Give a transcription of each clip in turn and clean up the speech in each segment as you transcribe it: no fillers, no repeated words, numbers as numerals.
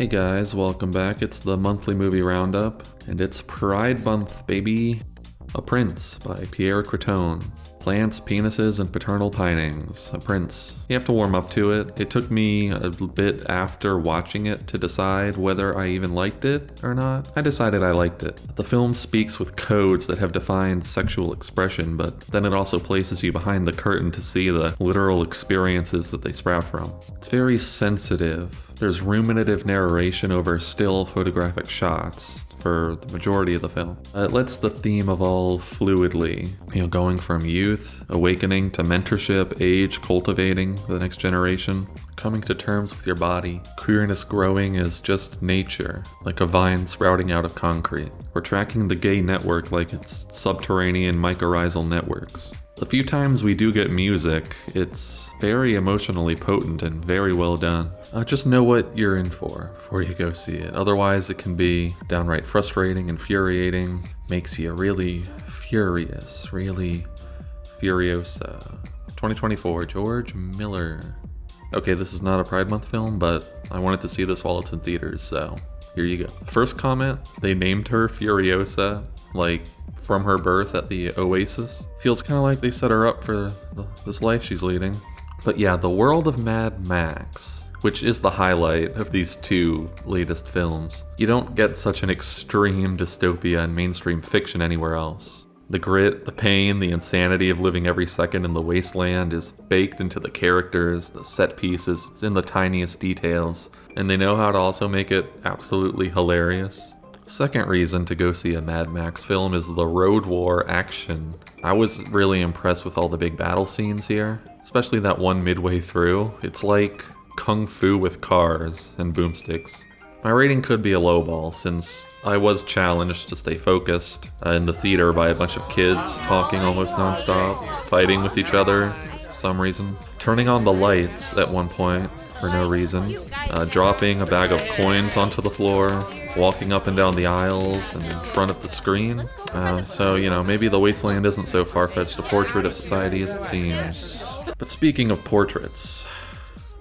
Hey guys, welcome back. It's the monthly movie roundup, and it's Pride Month, baby! A Prince by Pierre Creton. Plants, penises, and paternal pinings. A Prince. You have to warm up to it. It took me a bit after watching it to decide whether I even liked it or not. I decided I liked it. The film speaks with codes that have defined sexual expression, but then it also places you behind the curtain to see the literal experiences that they sprout from. It's very sensitive. There's ruminative narration over still photographic shots for the majority of the film. It lets the theme evolve fluidly, going from youth, awakening, to mentorship, age, cultivating the next generation, coming to terms with your body. Queerness growing is just nature, like a vine sprouting out of concrete. We're tracking the gay network like it's subterranean mycorrhizal networks. The few times we do get music, it's very emotionally potent and very well done. Just know what you're in for before you go see it. Otherwise, it can be downright frustrating, infuriating, makes you really furious, really Furiosa. 2024, George Miller. Okay, this is not a Pride Month film, but I wanted to see this while it's in theaters, so here you go. First comment, they named her Furiosa, like from her birth at the Oasis. Feels kind of like they set her up for this life she's leading. But yeah, the world of Mad Max, which is the highlight of these two latest films. You don't get such an extreme dystopia in mainstream fiction anywhere else. The grit, the pain, the insanity of living every second in the wasteland is baked into the characters, the set pieces, it's in the tiniest details, and they know how to also make it absolutely hilarious. Second reason to go see a Mad Max film is the road war action. I was really impressed with all the big battle scenes here, especially that one midway through. It's like kung fu with cars and boomsticks. My rating could be a lowball since I was challenged to stay focused in the theater by a bunch of kids talking almost nonstop, fighting with each other for some reason, turning on the lights at one point for no reason, dropping a bag of coins onto the floor, walking up and down the aisles and in front of the screen. So, maybe the wasteland isn't so far-fetched a portrait of society as it seems. But speaking of portraits,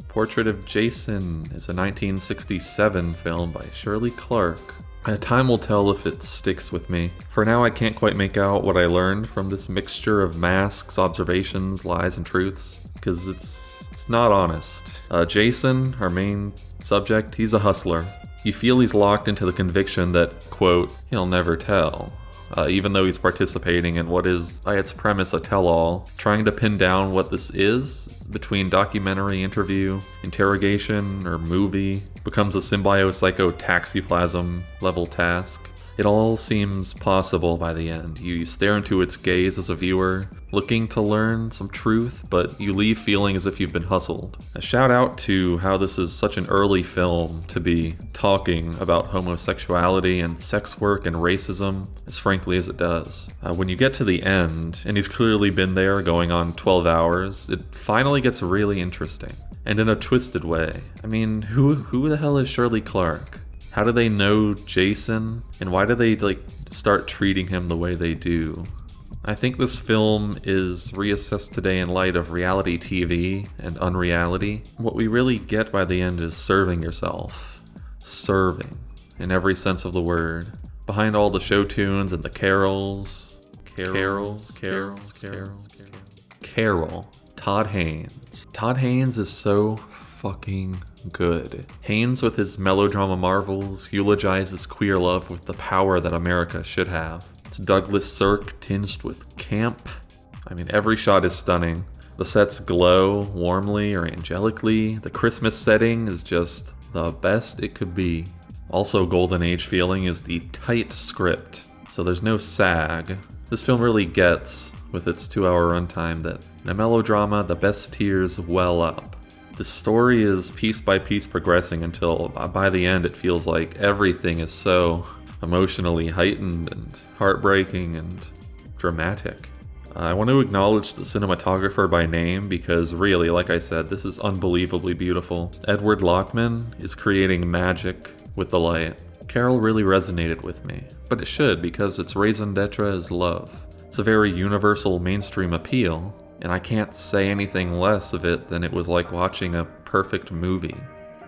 Portrait of Jason is a 1967 film by Shirley Clarke. Time will tell if it sticks with me. For now, I can't quite make out what I learned from this mixture of masks, observations, lies, and truths, because it's not honest. Jason, our main subject, he's a hustler. You feel he's locked into the conviction that, quote, he'll never tell. Even though he's participating in what is, by its premise, a tell-all, trying to pin down what this is between documentary, interview, interrogation, or movie becomes a symbio-psycho taxiplasm level task. It all seems possible by the end. You stare into its gaze as a viewer, looking to learn some truth, but you leave feeling as if you've been hustled. A shout out to how this is such an early film to be talking about homosexuality and sex work and racism as frankly as it does. When you get to the end, and he's clearly been there going on 12 hours, it finally gets really interesting. And in a twisted way. I mean, who the hell is Shirley Clarke? How do they know Jason? And why do they start treating him the way they do? I think this film is reassessed today in light of reality TV and unreality. What we really get by the end is serving yourself. Serving, in every sense of the word. Behind all the show tunes and the carols. Carol. Todd Haynes. Todd Haynes is so fucking good. Haynes, with his melodrama marvels, eulogizes queer love with the power that America should have. It's Douglas Sirk tinged with camp. I mean, every shot is stunning. The sets glow warmly or angelically. The Christmas setting is just the best it could be. Also golden age feeling is the tight script, so there's no sag. This film really gets, with its 2-hour runtime, that in a melodrama, the best tears well up. The story is piece by piece progressing until by the end it feels like everything is so emotionally heightened and heartbreaking and dramatic. I want to acknowledge the cinematographer by name because really, like I said, this is unbelievably beautiful. Edward Lockman is creating magic with the light. Carol really resonated with me, but it should because its raison d'etre is love. It's a very universal mainstream appeal, and I can't say anything less of it than it was like watching a perfect movie.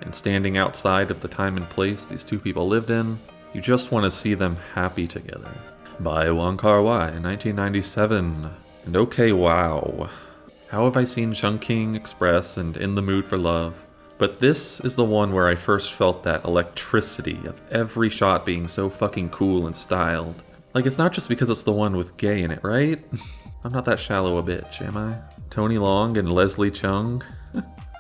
and standing outside of the time and place these two people lived in, you just want to see them happy together. By Wong Kar-wai, 1997. And okay, wow. How have I seen Chungking Express and In the Mood for Love? But this is the one where I first felt that electricity of every shot being so fucking cool and styled. Like, it's not just because it's the one with gay in it, right? I'm not that shallow a bitch, am I? Tony Leung and Leslie Chung?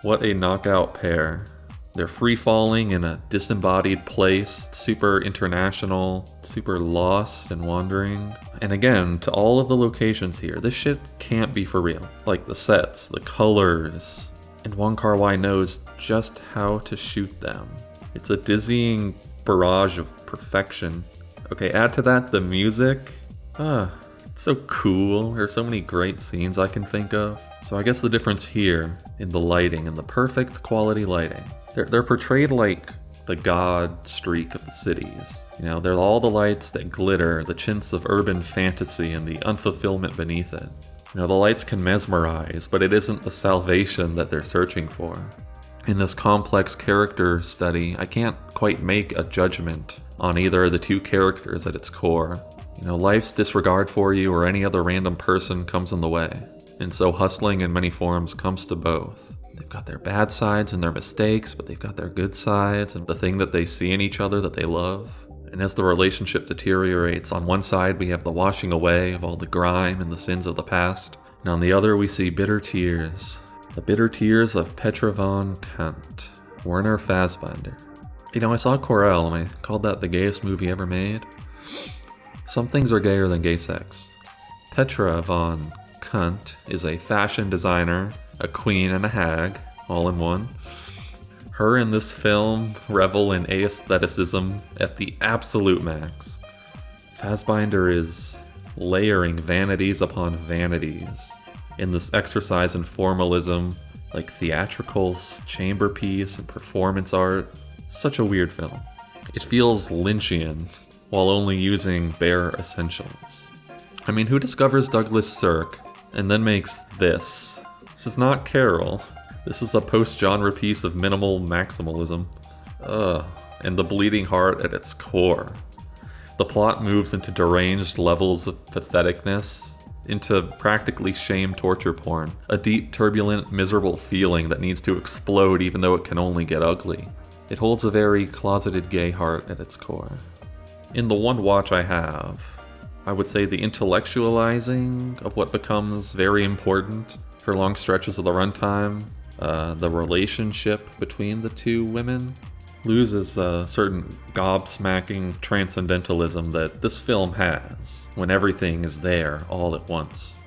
What a knockout pair. They're free-falling in a disembodied place, super international, super lost and wandering. And again, to all of the locations here, this shit can't be for real. Like the sets, the colors, and Wong Kar-wai knows just how to shoot them. It's a dizzying barrage of perfection. Okay, add to that the music. It's so cool. There are so many great scenes I can think of. So I guess the difference here in the lighting and the perfect quality lighting. They're portrayed like the god streak of the cities. You know, they're all the lights that glitter, the chintz of urban fantasy and the unfulfillment beneath it. You know, the lights can mesmerize, but it isn't the salvation that they're searching for. In this complex character study, I can't quite make a judgment on either of the two characters at its core. You know, life's disregard for you or any other random person comes in the way. And so hustling in many forms comes to both. They've got their bad sides and their mistakes, but they've got their good sides and the thing that they see in each other that they love. And as the relationship deteriorates, on one side we have the washing away of all the grime and the sins of the past, and on the other we see bitter tears. The bitter tears of Petra von Kant, Werner Fassbinder. You know, I saw Corel and I called that the gayest movie ever made. Some things are gayer than gay sex. Petra von Kant is a fashion designer, a queen and a hag, all in one. Her in this film revel in aestheticism at the absolute max. Fassbinder is layering vanities upon vanities in this exercise in formalism, like theatricals, chamber piece, and performance art. Such a weird film. It feels Lynchian, while only using bare essentials. I mean, who discovers Douglas Sirk and then makes this? This is not Carol. This is a post-genre piece of minimal maximalism. And the bleeding heart at its core. The plot moves into deranged levels of patheticness, into practically shame torture porn. A deep, turbulent, miserable feeling that needs to explode even though it can only get ugly. It holds a very closeted gay heart at its core. In the one watch I have, I would say the intellectualizing of what becomes very important for long stretches of the runtime, the relationship between the two women, loses a certain gobsmacking transcendentalism that this film has when everything is there all at once.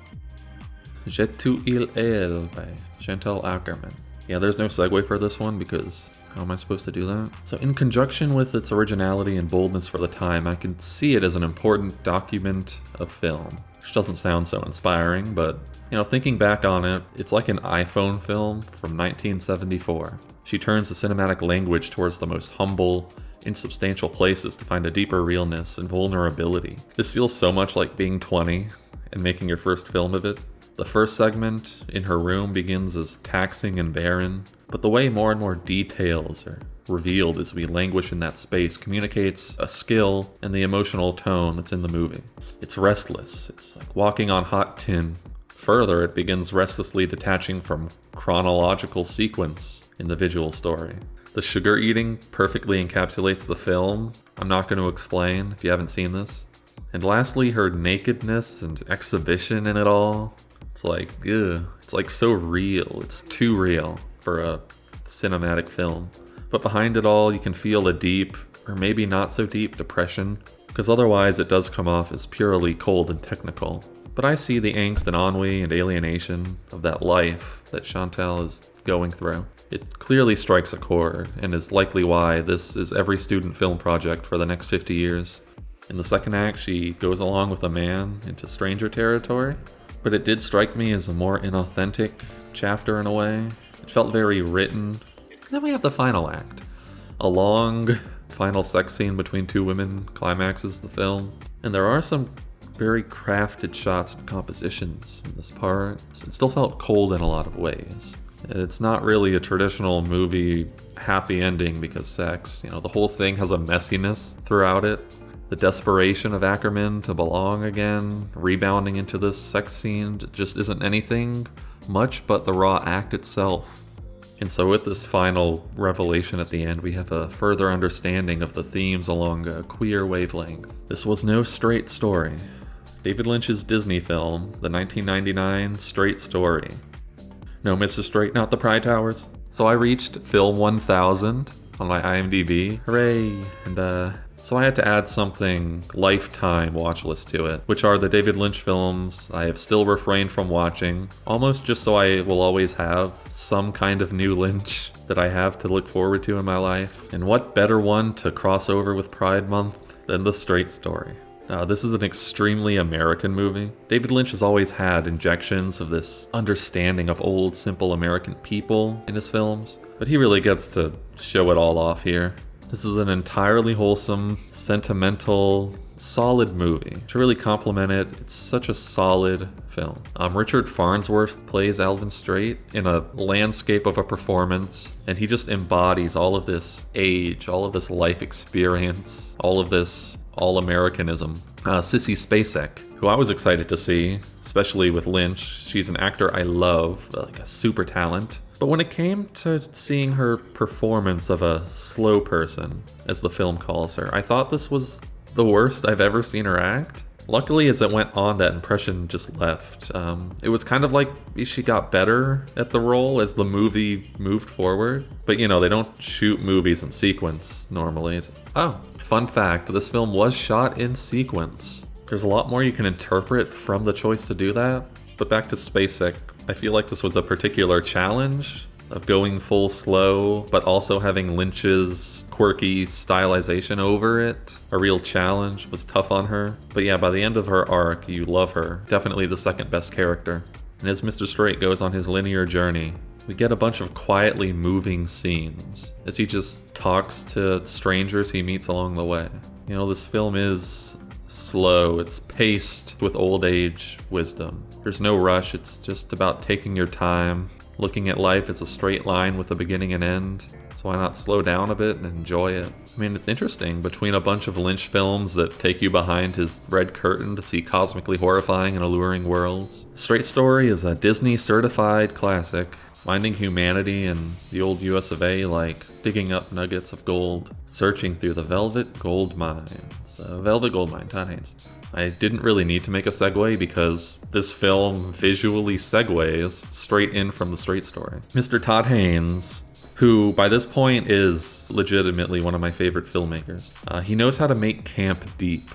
Tu Il Elle by Chantal Akerman. Yeah, there's no segue for this one because how am I supposed to do that? So in conjunction with its originality and boldness for the time, I can see it as an important document of film. Which doesn't sound so inspiring, but, you know, thinking back on it, it's like an iPhone film from 1974. She turns the cinematic language towards the most humble, insubstantial places to find a deeper realness and vulnerability. This feels so much like being 20 and making your first film of it. The first segment in her room begins as taxing and barren, but the way more and more details are revealed as we languish in that space communicates a skill and the emotional tone that's in the movie. It's restless, it's like walking on hot tin. Further, it begins restlessly detaching from chronological sequence in the visual story. The sugar eating perfectly encapsulates the film. I'm not going to explain if you haven't seen this. And lastly, her nakedness and exhibition in it all. It's like, ugh. It's like so real. It's too real for a cinematic film. But behind it all, you can feel a deep, or maybe not so deep, depression, because otherwise it does come off as purely cold and technical. But I see the angst and ennui and alienation of that life that Chantal is going through. It clearly strikes a chord, and is likely why this is every student film project for the next 50 years. In the second act, she goes along with a man into stranger territory, but it did strike me as a more inauthentic chapter in a way. It felt very written. Then we have the final act. A long final sex scene between two women climaxes the film. And there are some very crafted shots and compositions in this part. It still felt cold in a lot of ways. It's not really a traditional movie happy ending because sex. The whole thing has a messiness throughout it. The desperation of Ackerman to belong again, rebounding into this sex scene, just isn't anything much but the raw act itself. And so with this final revelation at the end, we have a further understanding of the themes along a queer wavelength. This was no straight story. David Lynch's Disney film, the 1999 Straight Story. No, Mr. Straight, not the Pry Towers. So I reached Film 1000 on my IMDb. Hooray! And so I had to add something lifetime watch list to it, which are the David Lynch films I have still refrained from watching, almost just so I will always have some kind of new Lynch that I have to look forward to in my life. And what better one to cross over with Pride Month than The Straight Story? This is an extremely American movie. David Lynch has always had injections of this understanding of old, simple American people in his films, but he really gets to show it all off here. This is an entirely wholesome, sentimental, solid movie. To really compliment it, it's such a solid film. Richard Farnsworth plays Alvin Straight in a landscape of a performance, and he just embodies all of this age, all of this life experience, all of this all-Americanism. Sissy Spacek, who I was excited to see, especially with Lynch. She's an actor I love, like a super talent. But when it came to seeing her performance of a slow person, as the film calls her, I thought this was the worst I've ever seen her act. Luckily, as it went on, that impression just left. It was kind of like she got better at the role as the movie moved forward. But they don't shoot movies in sequence normally. Fun fact, this film was shot in sequence. There's a lot more you can interpret from the choice to do that. But back to Spacek, I feel like this was a particular challenge of going full slow, but also having Lynch's quirky stylization over it. A real challenge. It was tough on her. But yeah, by the end of her arc, you love her. Definitely the second best character. And as Mr. Straight goes on his linear journey, we get a bunch of quietly moving scenes as he just talks to strangers he meets along the way. This film is slow. It's paced with old age wisdom. There's no rush. It's just about taking your time, looking at life as a straight line with a beginning and end. So why not slow down a bit and enjoy it? I mean, it's interesting between a bunch of Lynch films that take you behind his red curtain to see cosmically horrifying and alluring worlds. Straight Story is a Disney certified classic, finding humanity in the old US of A like digging up nuggets of gold, searching through the velvet gold mines. Velvet Gold Mine, Todd Haynes. I didn't really need to make a segue because this film visually segues straight in from The Straight Story. Mr. Todd Haynes, who by this point is legitimately one of my favorite filmmakers. He knows how to make camp deep.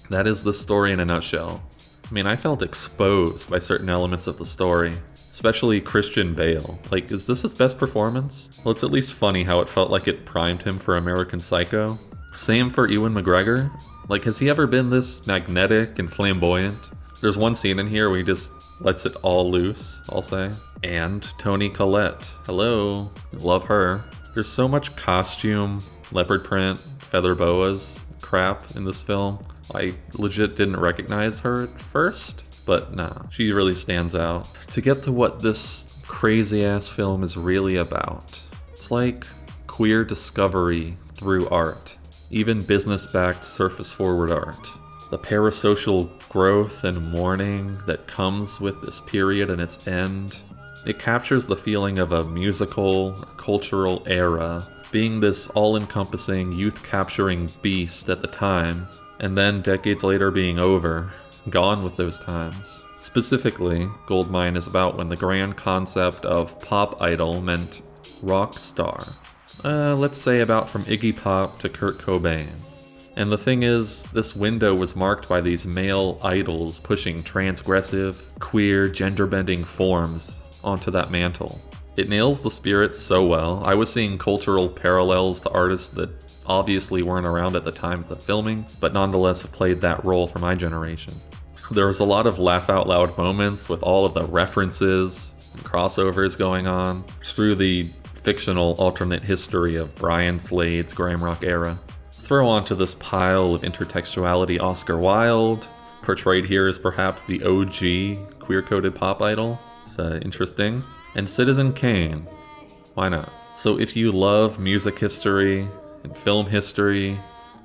That is the story in a nutshell. I mean, I felt exposed by certain elements of the story, especially Christian Bale. Like, is this his best performance? Well, it's at least funny how it felt like it primed him for American Psycho. Same for Ewan McGregor. Like, has he ever been this magnetic and flamboyant? There's one scene in here where he just lets it all loose, I'll say. And Toni Collette. Hello. Love her. There's so much costume, leopard print, feather boas crap in this film. I legit didn't recognize her at first, but nah, she really stands out. To get to what this crazy-ass film is really about, it's like queer discovery through art. Even business-backed surface-forward art. The parasocial growth and mourning that comes with this period and its end. It captures the feeling of a musical, cultural era, being this all-encompassing, youth-capturing beast at the time, and then decades later being over, gone with those times. Specifically, Goldmine is about when the grand concept of pop idol meant rock star. Let's say about from Iggy Pop to Kurt Cobain. And the thing is, this window was marked by these male idols pushing transgressive, queer, gender-bending forms onto that mantle. It nails the spirit so well. I was seeing cultural parallels to artists that obviously weren't around at the time of the filming, but nonetheless have played that role for my generation. There was a lot of laugh-out-loud moments with all of the references and crossovers going on through the fictional alternate history of Brian Slade's glam rock era. Throw onto this pile of intertextuality Oscar Wilde, portrayed here as perhaps the OG queer-coded pop idol. It's interesting. And Citizen Kane, why not? So if you love music history and film history,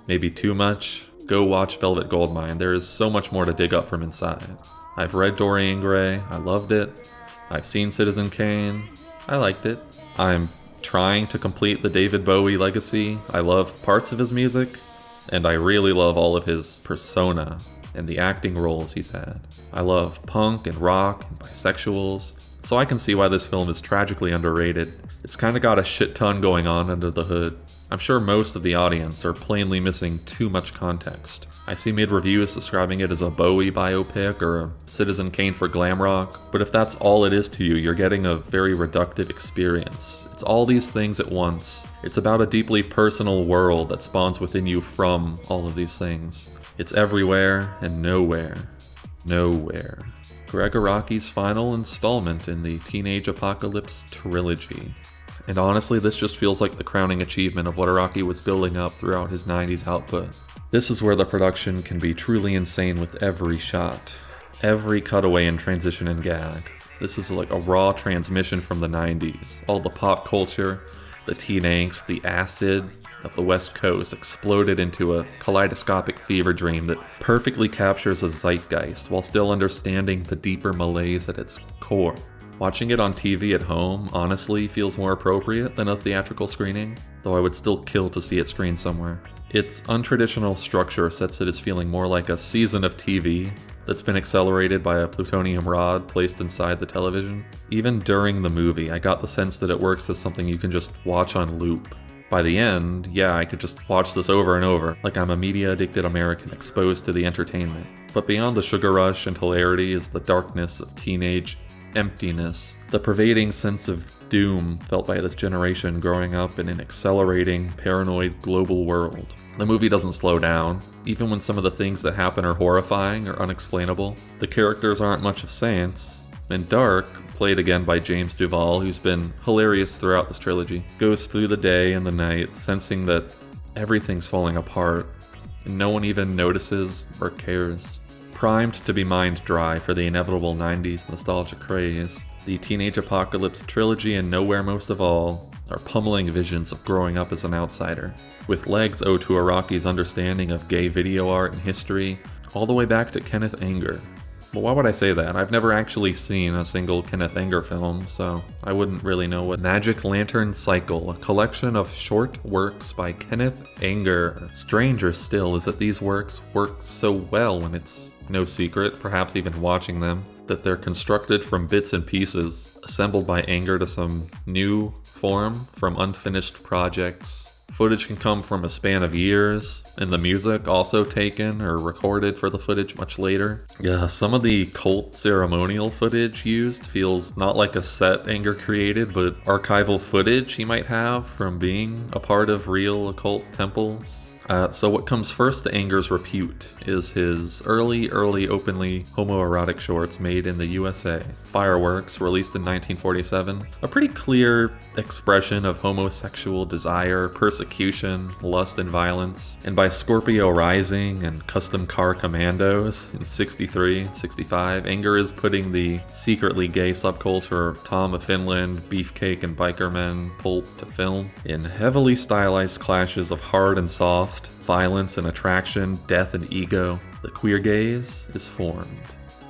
maybe too much, go watch Velvet Goldmine. There is so much more to dig up from inside. I've read Dorian Gray, I loved it. I've seen Citizen Kane, I liked it. I'm trying to complete the David Bowie legacy. I love parts of his music, and I really love all of his persona and the acting roles he's had. I love punk and rock and bisexuals, so I can see why this film is tragically underrated. It's kinda got a shit ton going on under the hood. I'm sure most of the audience are plainly missing too much context. I see mid-reviews describing it as a Bowie biopic or a Citizen Kane for glam rock, but if that's all it is to you, you're getting a very reductive experience. It's all these things at once. It's about a deeply personal world that spawns within you from all of these things. It's everywhere and nowhere. Nowhere. Greg Araki's final installment in the Teenage Apocalypse trilogy. And honestly, this just feels like the crowning achievement of what Araki was building up throughout his 90s output. This is where the production can be truly insane with every shot, every cutaway and transition and gag. This is like a raw transmission from the 90s. All the pop culture, the teen angst, the acid of the West Coast exploded into a kaleidoscopic fever dream that perfectly captures a zeitgeist while still understanding the deeper malaise at its core. Watching it on TV at home honestly feels more appropriate than a theatrical screening, though I would still kill to see it screened somewhere. Its untraditional structure sets it as feeling more like a season of TV that's been accelerated by a plutonium rod placed inside the television. Even during the movie, I got the sense that it works as something you can just watch on loop. By the end, yeah, I could just watch this over and over, like I'm a media-addicted American exposed to the entertainment. But beyond the sugar rush and hilarity is the darkness of teenage emptiness, the pervading sense of doom felt by this generation growing up in an accelerating, paranoid global world. The movie doesn't slow down, even when some of the things that happen are horrifying or unexplainable. The characters aren't much of saints, and Dark, played again by James Duval, who's been hilarious throughout this trilogy, goes through the day and the night, sensing that everything's falling apart, and no one even notices or cares. Primed to be mined dry for the inevitable 90s nostalgia craze, the Teenage Apocalypse trilogy and Nowhere Most of All are pummeling visions of growing up as an outsider, with legs owed to Araki's understanding of gay video art and history, all the way back to Kenneth Anger. Well, why would I say that? I've never actually seen a single Kenneth Anger film, so I wouldn't really know what. Magic Lantern Cycle, a collection of short works by Kenneth Anger. Stranger still is that these works work so well, and it's no secret, perhaps even watching them, that they're constructed from bits and pieces, assembled by Anger to some new form from unfinished projects. Footage can come from a span of years, and the music also taken or recorded for the footage much later. Yeah, some of the cult ceremonial footage used feels not like a set Anger created, but archival footage he might have from being a part of real occult temples. So what comes first to Anger's repute is his early openly homoerotic shorts made in the USA. Fireworks, released in 1947, a pretty clear expression of homosexual desire, persecution, lust, and violence. And by Scorpio Rising and Custom Car Commandos in 63 and 65, Anger is putting the secretly gay subculture of Tom of Finland, Beefcake, and Biker Men pulp to film in heavily stylized clashes of hard and soft, violence and attraction, death and ego. The queer gaze is formed.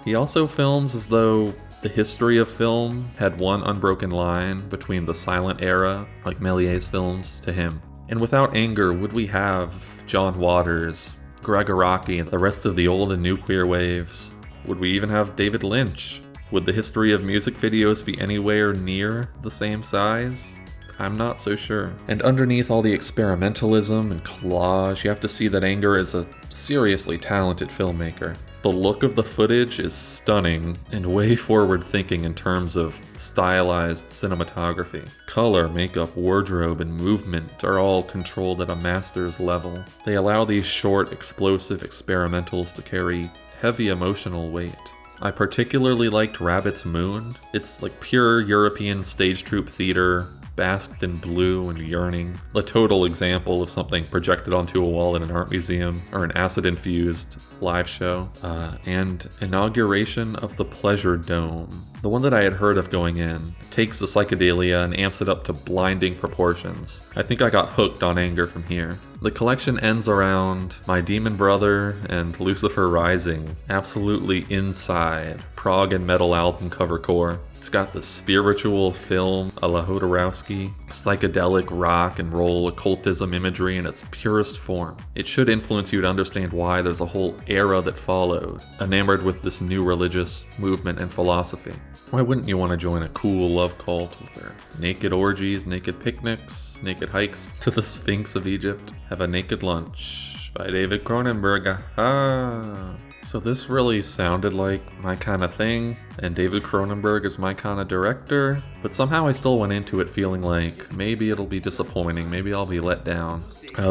He also films as though the history of film had one unbroken line between the silent era, like Méliès's films, to him. And without Anger, would we have John Waters, Greg Araki, and the rest of the old and new queer waves? Would we even have David Lynch? Would the history of music videos be anywhere near the same size? I'm not so sure. And underneath all the experimentalism and collage, you have to see that Anger is a seriously talented filmmaker. The look of the footage is stunning and way forward thinking in terms of stylized cinematography. Color, makeup, wardrobe, and movement are all controlled at a master's level. They allow these short, explosive experimentals to carry heavy emotional weight. I particularly liked Rabbit's Moon. It's like pure European stage troupe theater, basked in blue and yearning. A total example of something projected onto a wall in an art museum or an acid-infused live show. And inauguration of the Pleasure Dome. The one that I had heard of going in takes the psychedelia and amps it up to blinding proportions. I think I got hooked on anger from here. The collection ends around My Demon Brother and Lucifer Rising, absolutely inside prog and metal album cover core. It's got the spiritual film a la Jodorowsky, psychedelic rock and roll occultism imagery in its purest form. It should influence you to understand why there's a whole era that followed, enamored with this new religious movement and philosophy. Why wouldn't you want to join a cool love cult with their naked orgies, naked picnics, naked hikes to the Sphinx of Egypt? Have a naked lunch by David Cronenberg. So this really sounded like my kind of thing, and David Cronenberg is my kind of director, but somehow I still went into it feeling like maybe it'll be disappointing, maybe I'll be let down.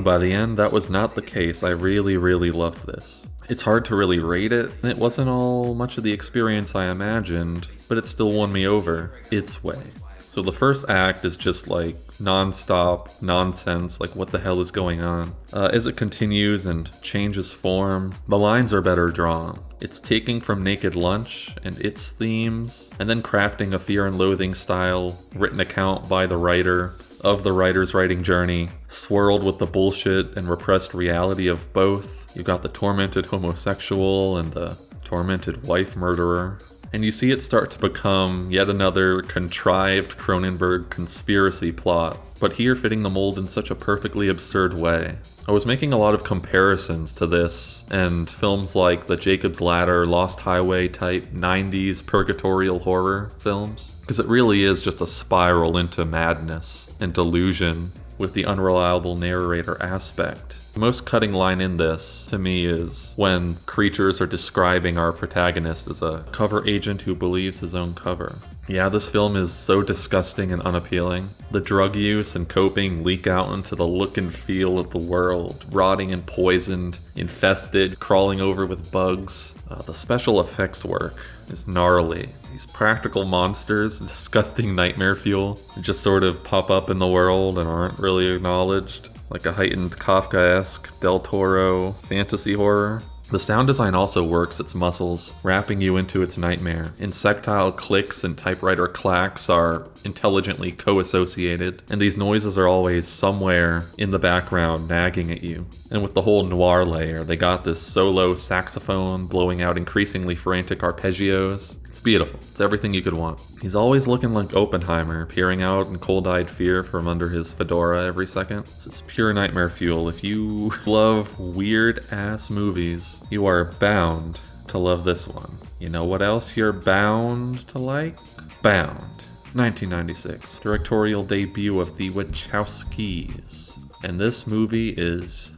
By the end, that was not the case. I really, really loved this. It's hard to really rate it, and it wasn't all much of the experience I imagined, but it still won me over its way. So the first act is just like non-stop nonsense, like what the hell is going on? As it continues and changes form, the lines are better drawn. It's taking from Naked Lunch and its themes, and then crafting a Fear and Loathing style written account by the writer of the writer's writing journey, swirled with the bullshit and repressed reality of both. You've got the tormented homosexual and the tormented wife murderer. And you see it start to become yet another contrived Cronenberg conspiracy plot, but here fitting the mold in such a perfectly absurd way. I was making a lot of comparisons to this and films like the Jacob's Ladder, Lost Highway type 90s purgatorial horror films, because it really is just a spiral into madness and delusion with the unreliable narrator aspect. The most cutting line in this, to me, is when creatures are describing our protagonist as a cover agent who believes his own cover. Yeah, this film is so disgusting and unappealing. The drug use and coping leak out into the look and feel of the world, rotting and poisoned, infested, crawling over with bugs. The special effects work is gnarly. These practical monsters, disgusting nightmare fuel, just sort of pop up in the world and aren't really acknowledged. Like a heightened Kafkaesque Del Toro fantasy horror. The sound design also works its muscles, wrapping you into its nightmare. Insectile clicks and typewriter clacks are intelligently co-associated, and these noises are always somewhere in the background nagging at you. And with the whole noir layer, they got this solo saxophone blowing out increasingly frantic arpeggios. It's beautiful. It's everything you could want. He's always looking like Oppenheimer, peering out in cold-eyed fear from under his fedora every second. This is pure nightmare fuel. If you love weird-ass movies, you are bound to love this one. You know what else you're bound to like? Bound. 1996. Directorial debut of the Wachowskis. And this movie is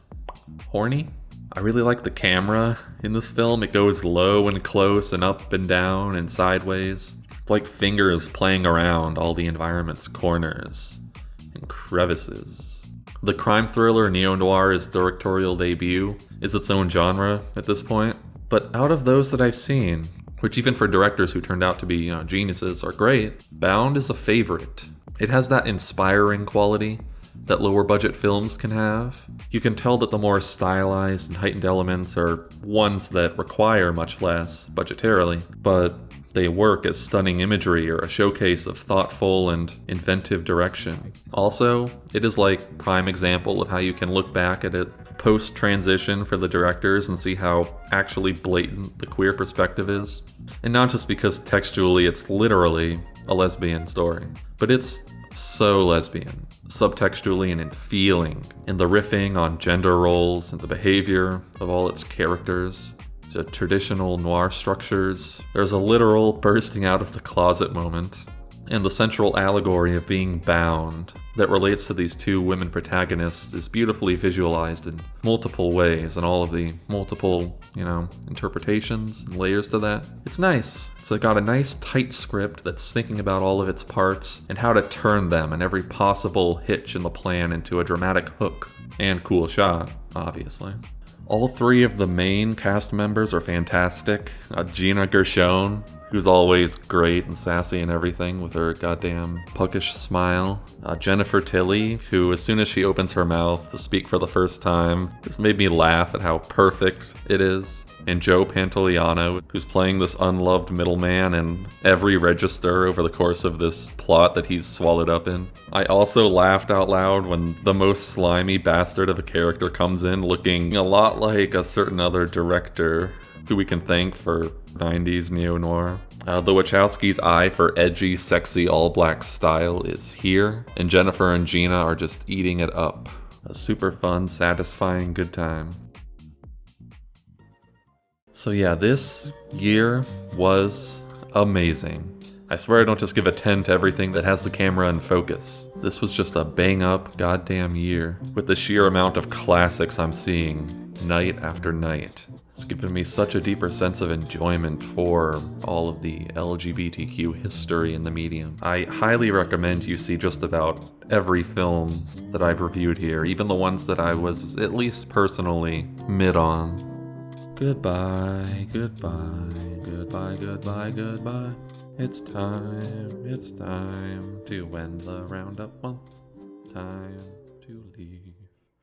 horny. I really like the camera in this film. It goes low and close and up and down and sideways. It's like fingers playing around all the environment's corners and crevices. The crime thriller neo-noir directorial debut is its own genre at this point. But out of those that I've seen, which even for directors who turned out to be, geniuses are great, Bound is a favorite. It has that inspiring quality that lower budget films can have. You can tell that the more stylized and heightened elements are ones that require much less budgetarily, but they work as stunning imagery or a showcase of thoughtful and inventive direction. Also, it is like prime example of how you can look back at it post-transition for the directors and see how actually blatant the queer perspective is. And not just because textually it's literally a lesbian story, but it's so lesbian, subtextually and in feeling, in the riffing on gender roles and the behavior of all its characters, to traditional noir structures. There's a literal bursting out of the closet moment, and the central allegory of being bound that relates to these two women protagonists is beautifully visualized in multiple ways, and all of the multiple, interpretations and layers to that. It's nice. It's got a nice tight script that's thinking about all of its parts and how to turn them and every possible hitch in the plan into a dramatic hook. And cool shot, obviously. All three of the main cast members are fantastic. Gina Gershon, who's always great and sassy and everything with her goddamn puckish smile. Jennifer Tilly, who as soon as she opens her mouth to speak for the first time, just made me laugh at how perfect it is. And Joe Pantoliano, who's playing this unloved middleman in every register over the course of this plot that he's swallowed up in. I also laughed out loud when the most slimy bastard of a character comes in looking a lot like a certain other director who we can thank for 90s neo-noir. The Wachowskis' eye for edgy, sexy, all-black style is here, and Jennifer and Gina are just eating it up. A super fun, satisfying good time. So yeah, this year was amazing. I swear I don't just give a 10 to everything that has the camera in focus. This was just a bang-up goddamn year, with the sheer amount of classics I'm seeing night after night. It's given me such a deeper sense of enjoyment for all of the LGBTQ history in the medium. I highly recommend you see just about every film that I've reviewed here, even the ones that I was at least personally mid on. Goodbye, goodbye, goodbye, goodbye, goodbye. It's time to end the roundup. Well, time to leave.